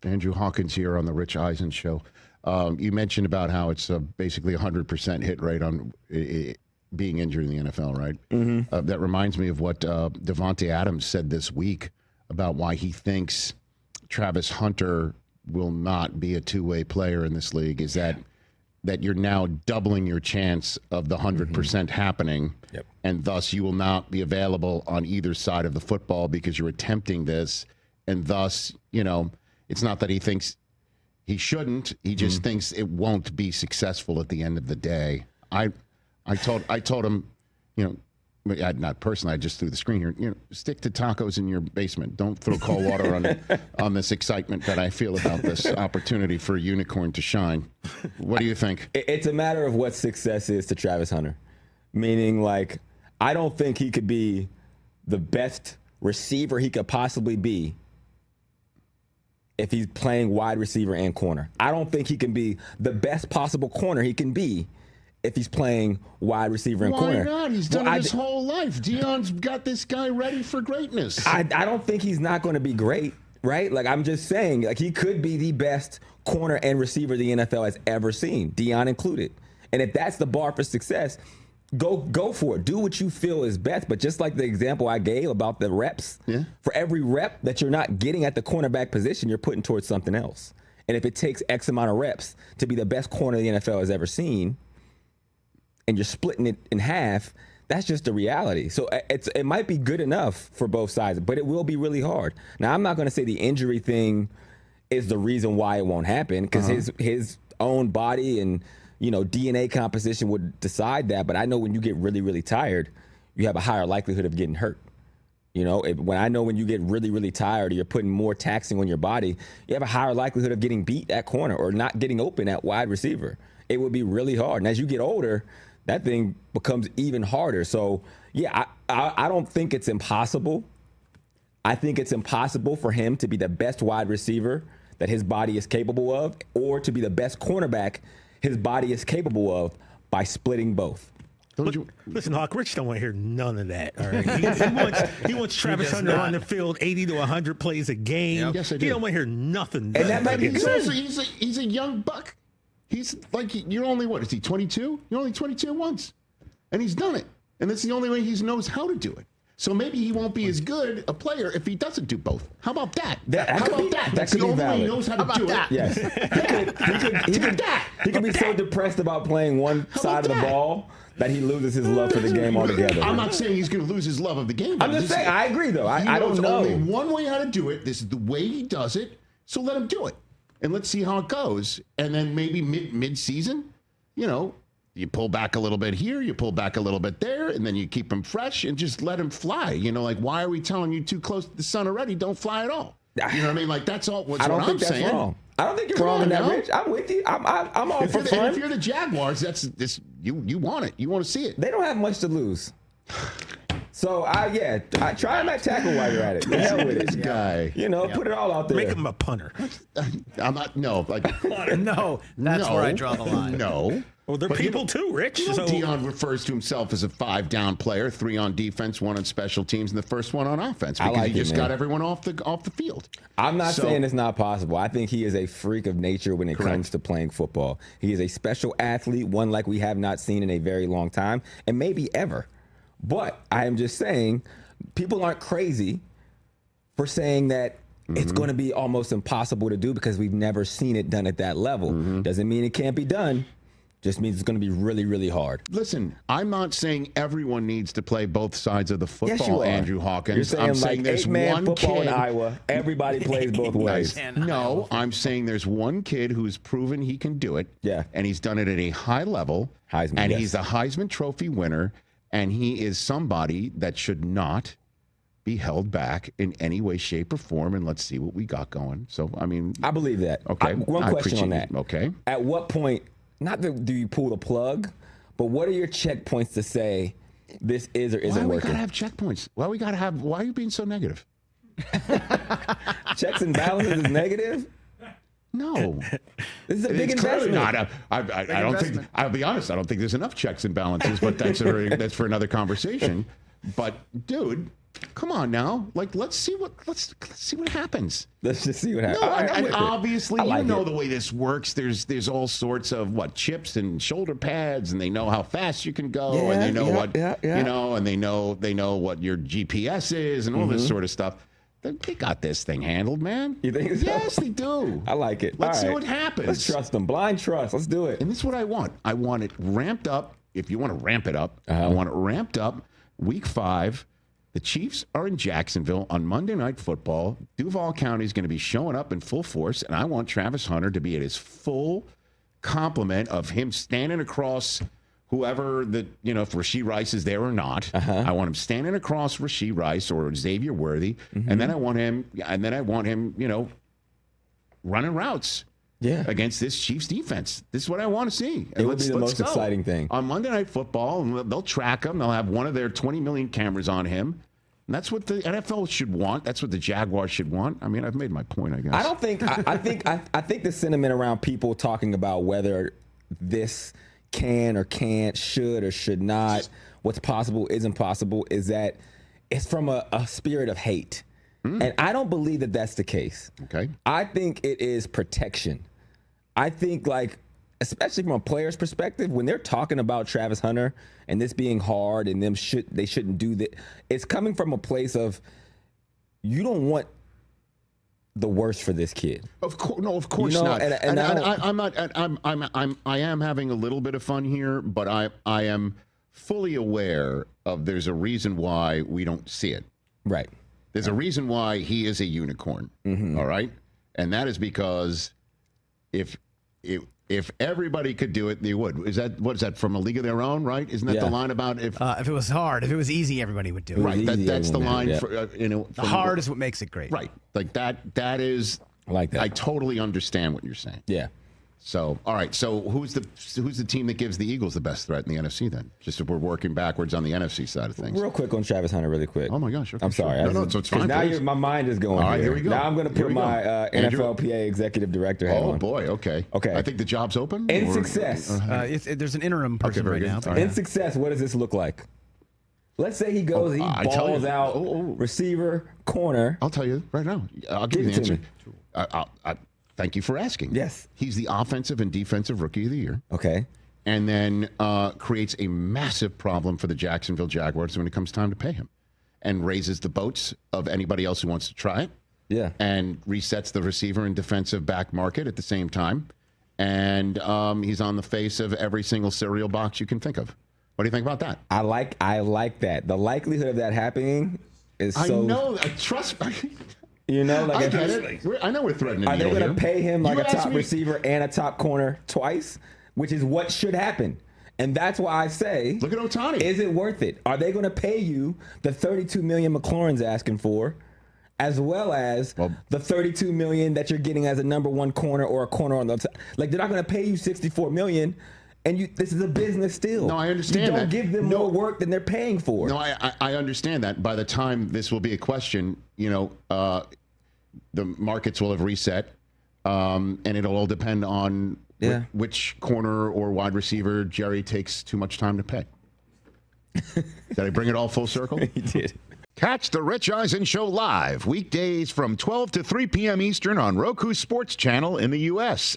Andrew Hawkins here on the Rich Eisen Show. You mentioned about how it's basically 100% hit rate on being injured in the NFL, right? Mm-hmm. That reminds me of what Devontae Adams said this week about why he thinks Travis Hunter will not be a two-way player in this league, is that you're now doubling your chance of the 100% happening, and thus you will not be available on either side of the football because you're attempting this, and thus, it's not that he thinks he shouldn't, he just thinks it won't be successful at the end of the day. I told him, not personally, I just threw the screen here, stick to tacos in your basement. Don't throw cold water on this excitement that I feel about this opportunity for a unicorn to shine. What do you think? It's a matter of what success is to Travis Hunter. Meaning, I don't think he could be the best receiver he could possibly be if he's playing wide receiver and corner. I don't think he can be the best possible corner he can be if he's playing wide receiver and corner. Why not? He's done it his whole life. Dion's got this guy ready for greatness. I don't think he's not going to be great, right? I'm just saying, he could be the best corner and receiver the NFL has ever seen, Dion included. And if that's the bar for success, go for it. Do what you feel is best. But just like the example I gave about the reps, for every rep that you're not getting at the cornerback position, you're putting towards something else. And if it takes X amount of reps to be the best corner the NFL has ever seen, and you're splitting it in half, that's just the reality. So it might be good enough for both sides, but it will be really hard. Now, I'm not going to say the injury thing is the reason why it won't happen, because his own body and DNA composition would decide that. But I know when you get really, really tired, you have a higher likelihood of getting hurt. When you get really, really tired, or you're putting more taxing on your body, you have a higher likelihood of getting beat at corner or not getting open at wide receiver. It would be really hard. And as you get older, that thing becomes even harder. So, I don't think it's impossible. I think it's impossible for him to be the best wide receiver that his body is capable of, or to be the best cornerback his body is capable of, by splitting both. Listen, Hawk, Rich don't want to hear none of that. All right, he wants Travis Hunter on the field 80 to 100 plays a game. Yep. Yes, I do. He don't want to hear nothing. And that might be good. He's a young buck. He's you're only, what is he, 22? You're only 22 once. And he's done it. And that's the only way he knows how to do it. So maybe he won't be as good a player if he doesn't do both. How about that? How about that? That's the only way he knows how to do it. Yes. He could be so depressed about playing one side of the ball that he loses his love for the game altogether. I'm not saying he's going to lose his love of the game. I'm just saying, I agree, though. I don't know. Only one way how to do it. This is the way he does it. So let him do it. And let's see how it goes. And then maybe mid-season, you pull back a little bit here, you pull back a little bit there, and then you keep him fresh and just let him fly. Why are we telling you too close to the sun already? Don't fly at all. You know what I mean? That's all. I don't think that's wrong. I don't think you're wrong in that, Rich. I'm with you. I'm all for fun. If you're the Jaguars, that's this. You want it. You want to see it. They don't have much to lose. So I try him at tackle while you're at it. The hell with it. This guy. Put it all out there. Make him a punter. I'm not. No, no, that's where I draw the line. No. Well, they're people too, Rich. Dion refers to himself as a 5-down player, 3 on defense, 1 on special teams, and the first one on offense, because he just got everyone off the field. I'm not saying it's not possible. I think he is a freak of nature when it comes to playing football. He is a special athlete, one like we have not seen in a very long time, and maybe ever. But I am just saying, people aren't crazy for saying that it's going to be almost impossible to do because we've never seen it done at that level. Doesn't mean it can't be done. Just means it's going to be really, really hard. Listen, I'm not saying everyone needs to play both sides of the football, yes, you are. Andrew Hawkins. You're saying I'm saying there's 8-man one football kid in Iowa. Everybody plays both ways. No, I'm saying there's one kid who's proven he can do it. Yeah. And he's done it at a high level. Heisman, and yes. he's a Heisman Trophy winner. And he is somebody that should not be held back in any way, shape, or form. And let's see what we got going. So, I believe that. Okay. One question on that. Okay. At what point, not that do you pull the plug, but what are your checkpoints to say this is or isn't working? Why we got to have checkpoints? Why are you being so negative? Checks and balances is negative? No. This is a big investment. Not. I don't think. I'll be honest. I don't think there's enough checks and balances. But that's for another conversation. But dude, Come on now, like let's see what happens. Let's just see what happens. No, All right, I'm and with it. obviously I like you know it. the way this works. There's all sorts of chips and shoulder pads, and they know how fast you can go, Yeah, and they know yeah. you know, and they know what your GPS is, and all Mm-hmm. this sort of stuff. They got this thing handled, man. You think so? Yes, they do. I like it. Let's All see right. what happens. Let's trust them. Blind trust. Let's do it. And this is what I want. I want it ramped up. If you want to ramp it up, I want it ramped up. Week 5, the Chiefs are in Jacksonville on Monday Night Football. Duval County is going to be showing up in full force, and I want Travis Hunter to be at his full complement of him standing across whoever if Rashee Rice is there or not. I want him standing across Rashee Rice or Xavier Worthy, and then I want him, running routes. Yeah. Against this Chiefs defense. This is what I want to see. It would be the most exciting thing. On Monday Night Football, and they'll track him. They'll have one of their 20 million cameras on him. And that's what the NFL should want. That's what the Jaguars should want. I mean, I've made my point, I guess. I don't think I think the sentiment around people talking about whether this can or can't, should or should not, what's possible, isn't possible, is that it's from a spirit of hate. And I don't believe that that's the case. Okay. I think it is protection. I think, especially from a player's perspective, when they're talking about Travis Hunter and this being hard and they shouldn't do that, it's coming from a place of you don't want the worst for this kid. Of course not. I am having a little bit of fun here, but I am fully aware of there's a reason why we don't see it. Right. There's a reason why he is a unicorn. All right, and that is because if everybody could do it, they would. What is that from A League of Their Own? Right? Isn't that the line about if it was hard, if it was easy, everybody would do it. Right. That's the line. Yeah. For, The hard is what makes it great. Right. Like that. That is. I like that. I totally understand what you're saying. Yeah. So, all right. So, who's the team that gives the Eagles the best threat in the NFC then? Just if we're working backwards on the NFC side of things. Real quick on Travis Hunter, really quick. Oh my gosh! Okay, I'm sorry. Sure. No, so it's fine. Now please. my mind is going. All right, here we go. Now I'm going to Here put we go. my Andrew? NFLPA executive director hat on. Oh boy. Okay. Okay. I think the job's open. In or- success. There's an interim person very right now. good. All right. In success, what does this look like? Let's say he goes, I tell you. balls out, Oh. receiver, corner. I'll tell you right now. I'll give you Give the it answer. to I thank you for asking. Yes. He's the offensive and defensive rookie of the year. Okay. And then creates a massive problem for the Jacksonville Jaguars when it comes time to pay him, and raises the boats of anybody else who wants to try it. Yeah. And resets the receiver and defensive back market at the same time. And he's on the face of every single cereal box you can think of. What do you think about that? I like that. The likelihood of that happening is so. I know. Trust me. You know, I if get he's- it. I know we're threatening Are they Neil going to here. pay him like You a asked top me- receiver and a top corner twice? Which is what should happen. And that's why I say, Look at Ohtani. Is it worth it? Are they going to pay you the $32 million McLaurin's asking for, as well as the $32 million that you're getting as a number one corner or a corner on the top? Like, they're not going to pay you $64 million, and this is a business still. No, I understand You don't that. give them No. more work than they're paying for. No, I understand that. By the time this will be a question, the markets will have reset, and it'll all depend on which corner or wide receiver Jerry takes too much time to pay. Did I bring it all full circle? He did. Catch the Rich Eisen Show live weekdays from 12 to 3 p.m. Eastern on Roku Sports Channel in the U.S.